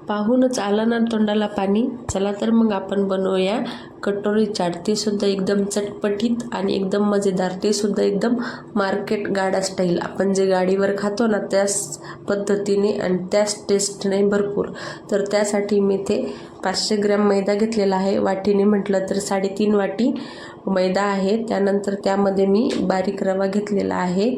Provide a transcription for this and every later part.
पाहूनच आलं ना तोंडाला पाणी। चला तर मग आपण बनवूया कटोरी चाट। ते सुद्धा एकदम चटपटीत आणि एकदम मजेदार, ते सुद्धा एकदम मार्केट गाडा स्टाईल। आपण जे गाडीवर खातो ना त्याच पद्धतीने आणि त्याच टेस्टने भरपूर। तर त्यासाठी मी ते 500 ग्रॅम मैदा घेतलेला आहे। वाटीने म्हटलं तर 3.5 वाटी मैदा आहे। त्यानंतर त्यामध्ये मी बारीक रवा घेतलेला आहे।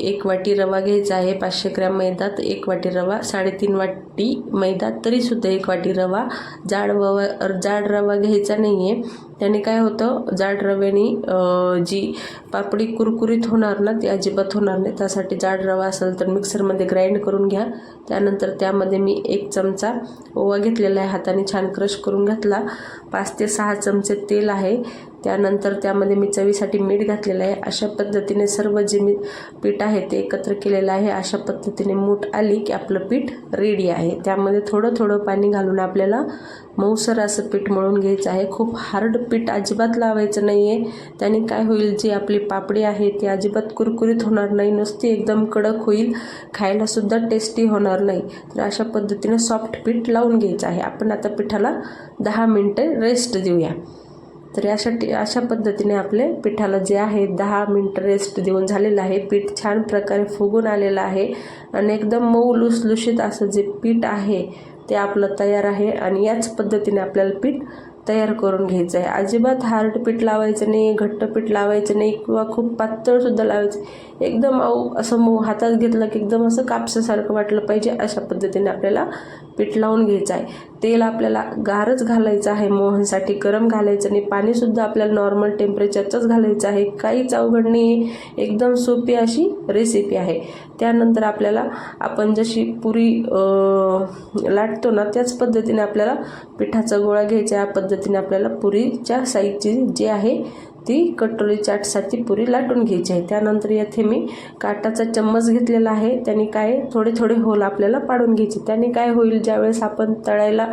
1 वाटी रवा घ्यायचा आहे। 500 ग्रॅम मैदात 1 वाटी रवा, 3.5 वाटी मैदा तरीसुद्धा 1 वाटी रवा। जाड रवा घ्यायचा नाही आहे, त्याने काय होतं जाड रव्याने जी पापडी कुरकुरीत होणार ना ती अजिबात होणार नाही। त्यासाठी जाड रवा असेल तर मिक्सरमध्ये ग्राइंड करून घ्या। त्यानंतर त्यामध्ये मी 1 चमचा ओवा घेतलेला आहे, हाताने छान क्रश करून घेतला। 5 ते 6 चमचे तेल आहे। त्यानंतर त्यामध्ये मी चवीसाठी मीठ घातलेलं आहे। अशा पद्धतीने सर्व जे मी पीठ आहे ते एकत्र केलेलं आहे। अशा पद्धतीने मूठ आली की आपलं पीठ रेडी आहे। त्यामध्ये थोडं थोडं पाणी घालून आपल्याला मऊसर असं पीठ मळून घ्यायचं आहे। खूप हार्ड पीठ अजिबात लावायचं नाही आहे, त्याने काय होईल जी आपली पापडी आहे ती अजिबात कुरकुरीत होणार नाही, नुसती एकदम कडक होईल, खायला सुद्धा टेस्टी होणार नाही। तर अशा पद्धतीने सॉफ्ट पीठ लावून घ्यायचं आहे। आपण आता पिठाला 10 मिनिटं रेस्ट देऊया। तर अशा पद्धतीने आपले पिठाला जे आहे 10 मिनिटं रेस्ट देऊन झालेलं आहे। पीठ छान प्रकारे फुगून आलेलं आहे आणि एकदम मऊ लुसलुशीत असं जे पीठ आहे ते आपलं तयार आहे। आणि याच पद्धतीने आपल्याला पीठ तयार करून घ्यायचं आहे। अजिबात हार्ड पीठ लावायचं नाही, घट्ट पीठ लावायचं नाही किंवा खूप पातळसुद्धा लावायचं। एकदम असं मऊ हातात घेतलं की एकदम असं कापसासारखं वाटलं पाहिजे, अशा पद्धतीने आपल्याला पीठ लावून घ्यायचं आहे। तेल आपल्याला गारच घालायचं आहे, मोहनसाठी गरम घालायचं नाही। पाणीसुद्धा आपल्याला नॉर्मल टेम्परेचरचंच घालायचं आहे, काहीच अवघड नाही, एकदम सोपी अशी रेसिपी आहे। त्यानंतर आपल्याला आपण जशी पुरी लाटतो ना त्याच पद्धतीने आपल्याला पिठाचा गोळा घ्यायचा आहे। या पद्धतीने आपल्याला पुरीच्या साईजची जी आहे ती कटोरी चाटसाठी पुरी लाटून घ्यायची आहे। त्यानंतर येथे मी काटाचा चम्मच घेतलेला आहे, त्याने काय थोडे थोडे होल आपल्याला पाडून घ्यायचे। त्याने काय होईल ज्यावेळेस आपण तळायला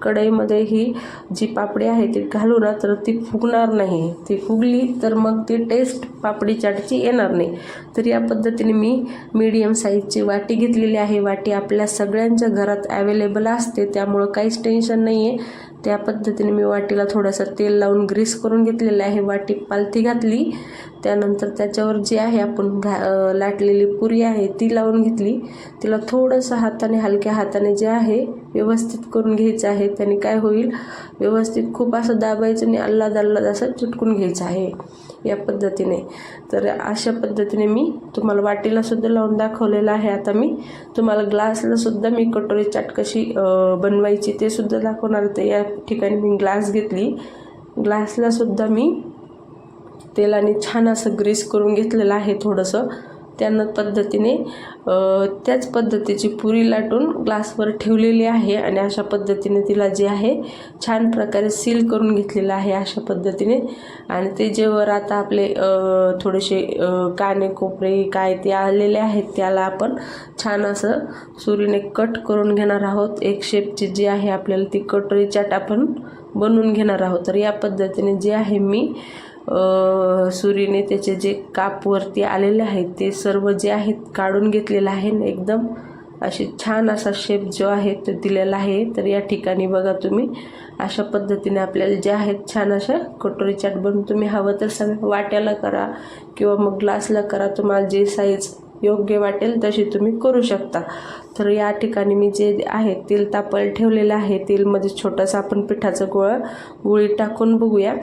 कढईमध्ये ही जी पापडी आहे ती घालू ना तर ती फुगणार नाही। ती फुगली तर मग ती टेस्ट पापडी चाटची येणार नाही। तर या पद्धतीने मी मीडियम साईजची वाटी घेतलेली आहे। वाटी आपल्या सगळ्यांच्या घरात अवेलेबल असते, त्यामुळं काहीच टेन्शन नाही आहे। त्या पद्धतीने मी वाटीला थोडंसं तेल लावून ग्रीस करून घेतलेलं आहे। वाटी पालथी घातली, त्यानंतर त्याच्यावर जी आहे आपण लाटलेली पुरी आहे ती लावून घेतली। तिला थोडंसं हाताने हलक्या हाताने जे आहे व्यवस्थित करून घ्यायचं आहे। त्याने काय होईल व्यवस्थित खूप असं दाबायचं आणि अल्लाद असं चिटकून घ्यायचं आहे या पद्धतीने। तर अशा पद्धतीने मी तुम्हाला वाटीला सुद्धा लावून दाखवलेलं आहे। आता मी तुम्हाला ग्लासला सुद्धा मी कटोरी चाट कशी बनवायची ते सुद्धा दाखवणार। तर या ठिकाणी मी ग्लास घेतली, ग्लासला सुद्धा मी तेलाने छान असं ग्रीस करून घेतलेलं आहे थोडंसं। त्यानं पद्धतीने त्याच पद्धतीची पुरी लाटून ग्लासवर ठेवलेली आहे आणि अशा पद्धतीने तिला जे आहे छान प्रकारे सील करून घेतलेलं आहे अशा पद्धतीने। आणि ते जेवर आता आपले थोडेसे काने कोपरे काय ते आलेले आहेत त्याला आपण छान असं सुरीने कट करून घेणार आहोत। एक शेपची जी आहे आपल्याला ती कटोरी चाट आपण बनवून घेणार आहोत। तर या पद्धतीने जे आहे मी सुरीने त्याचे जे काप वरती आलेले आहेत ते सर्व जे आहेत काढून घेतलेलं आहे। एकदम अशी छान असा शेप जो आहे तो दिलेला आहे। तर या ठिकाणी बघा तुम्ही अशा पद्धतीने आपल्याला जे आहेत छान अशा कटोरी चाट बनवून तुम्ही हवं तर सगळं वाट्याला करा किंवा मग ग्लासला करा, तुम्हाला जे साईज योग्य वाटेल तशी तुम्ही करू शकता। तर या ठिकाणी मी जे आहे तेल तापायला ठेवलेलं आहे, तेलमध्ये छोटासा आपण पिठाचा गुळी टाकून बघूया।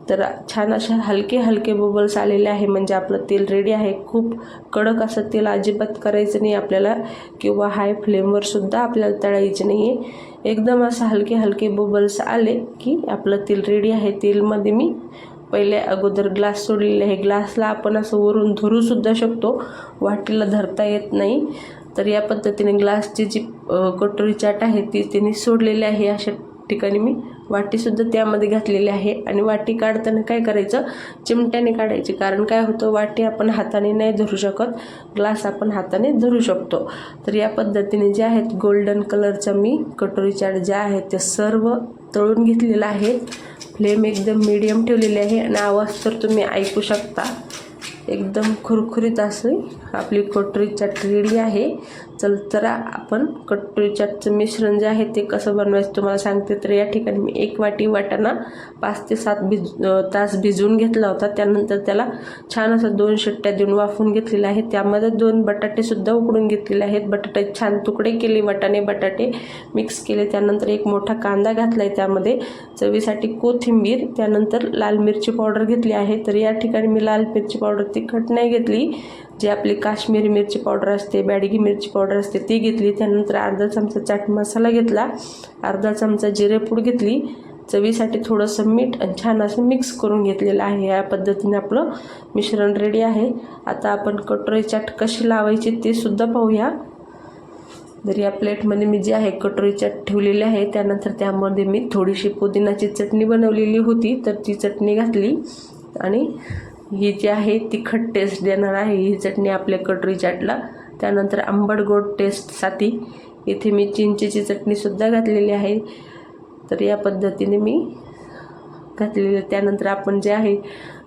तर छान अशा हलके हलके बबल्स आलेले आहे, म्हणजे आपलं तेल रेडी आहे। खूप कडक असं तेल अजिबात करायचं नाही आपल्याला किंवा हाय फ्लेमवर सुद्धा आपल्याला तळायचं नाही आहे। एकदम असं हलके हलके बबल्स आले की आपलं तेल रेडी आहे। तेलमध्ये मी पहिले अगोदर ग्लास सोडलेले आहे, ग्लासला आपण असं वरून धरू सुद्धा शकतो, वाटीला धरता येत नाही। तर या पद्धतीने ग्लासची जी कटोरी चाट आहे ती त्यांनी सोडलेली आहे। अशा ठिकाणी मी वाटीसुद्धा त्यामध्ये घातलेली आहे आणि वाटी काढताना काय करायचं चिमट्याने काढायची, कारण काय होतं वाटी आपण हाताने नाही धरू शकत, ग्लास आपण हाताने धरू शकतो। तर या पद्धतीने जे आहेत गोल्डन कलरच्या मी कटोरी चाट ज्या आहेत ते सर्व तळून घेतलेलं आहे। फ्लेम एकदम मीडियम ठेवलेली आहे आणि आवाज तर तुम्ही ऐकू शकता एकदम खुरखुरीत अशी आपली कटोरी चाट रेडी आहे. चल तर आपण कटोरी चाटचं मिश्रण जे आहे ते कसं बनवायचं तुम्हाला सांगते. तर या ठिकाणी मी 1 वाटी वाटाणा 5 ते 7 तास भिजवून घेतला होता. त्यानंतर त्याला छान असं 2 शिट्ट्या देऊन वाफवून घेतलेलं आहे. त्यामध्ये 2 बटाटेसुद्धा उकडून घेतलेले आहेत. बटाटे छान तुकडे केले, वाटाणे बटाटे मिक्स केले. त्यानंतर एक मोठा कांदा घातला आहे, त्यामध्ये चवीसाठी कोथिंबीर, त्यानंतर लाल मिरची पावडर घेतली आहे. तर या ठिकाणी मी लाल मिरची पावडर तिखट नाही घेतली, जी आपली काश्मीरी मिरची पावडर असते, बॅडगी मिरची पावडर असते ती घेतली. त्यानंतर अर्धा चमचा चाट मसाला घेतला, अर्धा चमचा जिरेपूड घेतली, चवीसाठी थोडंसं मीठ आणि छान असं मिक्स करून घेतलेलं आहे. या पद्धतीने आपलं मिश्रण रेडी आहे. आता आपण कटोरी चाट कशी लावायची ते सुद्धा पाहूया. तर या प्लेटमध्ये मी जी आहे कटोरी चाट ठेवलेली आहे. त्यानंतर त्यामध्ये मी थोडीशी पुदिनाची चटणी बनवलेली होती, तर ती चटणी घातली आणि ही जी आहे तिखट टेस्ट देणार आहे ही चटणी आपल्या कटोरी चाटला. त्यानंतर आंबट गोड टेस्टसाठी इथे मी चिंचेची चटणीसुद्धा घातलेली आहे. तर या पद्धतीने मी घातलेले. त्यानंतर आपण जे आहे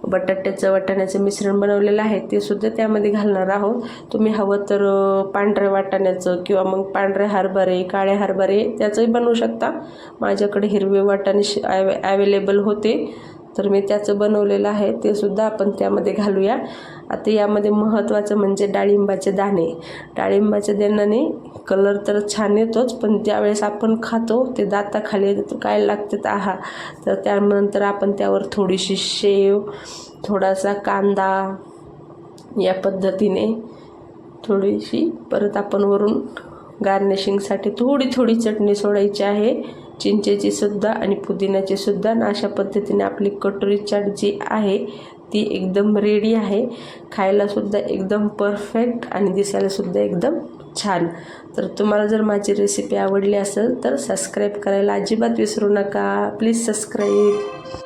वाटाण्याचं मिश्रण बनवलेलं आहे ते सुद्धा त्यामध्ये घालणार आहोत. तुम्ही हवं तर पांढऱ्या वाटाण्याचं किंवा मग पांढरे हरभरे, काळे हरभरे त्याचंही बनवू शकता. माझ्याकडे हिरवे वाटाणे अवेलेबल होते, तर मी त्याचं बनवलेलं आहे, ते सुद्धा आपण त्यामध्ये घालूया. आता यामध्ये महत्त्वाचं म्हणजे डाळिंबाचे दाणे. डाळिंबाच्या दाण्याने कलर तर छान येतोच, पण ज्यावेळेस आपण खातो ते दाताखाली काय लागतात आहा. तर त्यानंतर आपण त्यावर थोडीशी शेव, थोडासा कांदा, या पद्धतीने थोडीशी परत आपण वरून गार्निशिंगसाठी थोडी चटणी सोडायची आहे, चिंचेची सुद्धा आणि पुदिन्याची सुद्धा. अशा पद्धतीने आपली कटोरी चाट जी आहे ती एकदम रेडी आहे. खायला सुद्धा एकदम परफेक्ट आणि दिसायला सुद्धा एकदम छान. तर तुम्हाला जर माझी रेसिपी आवडली असेल तर सबस्क्राईब करायला अजिबात विसरू नका. Please subscribe.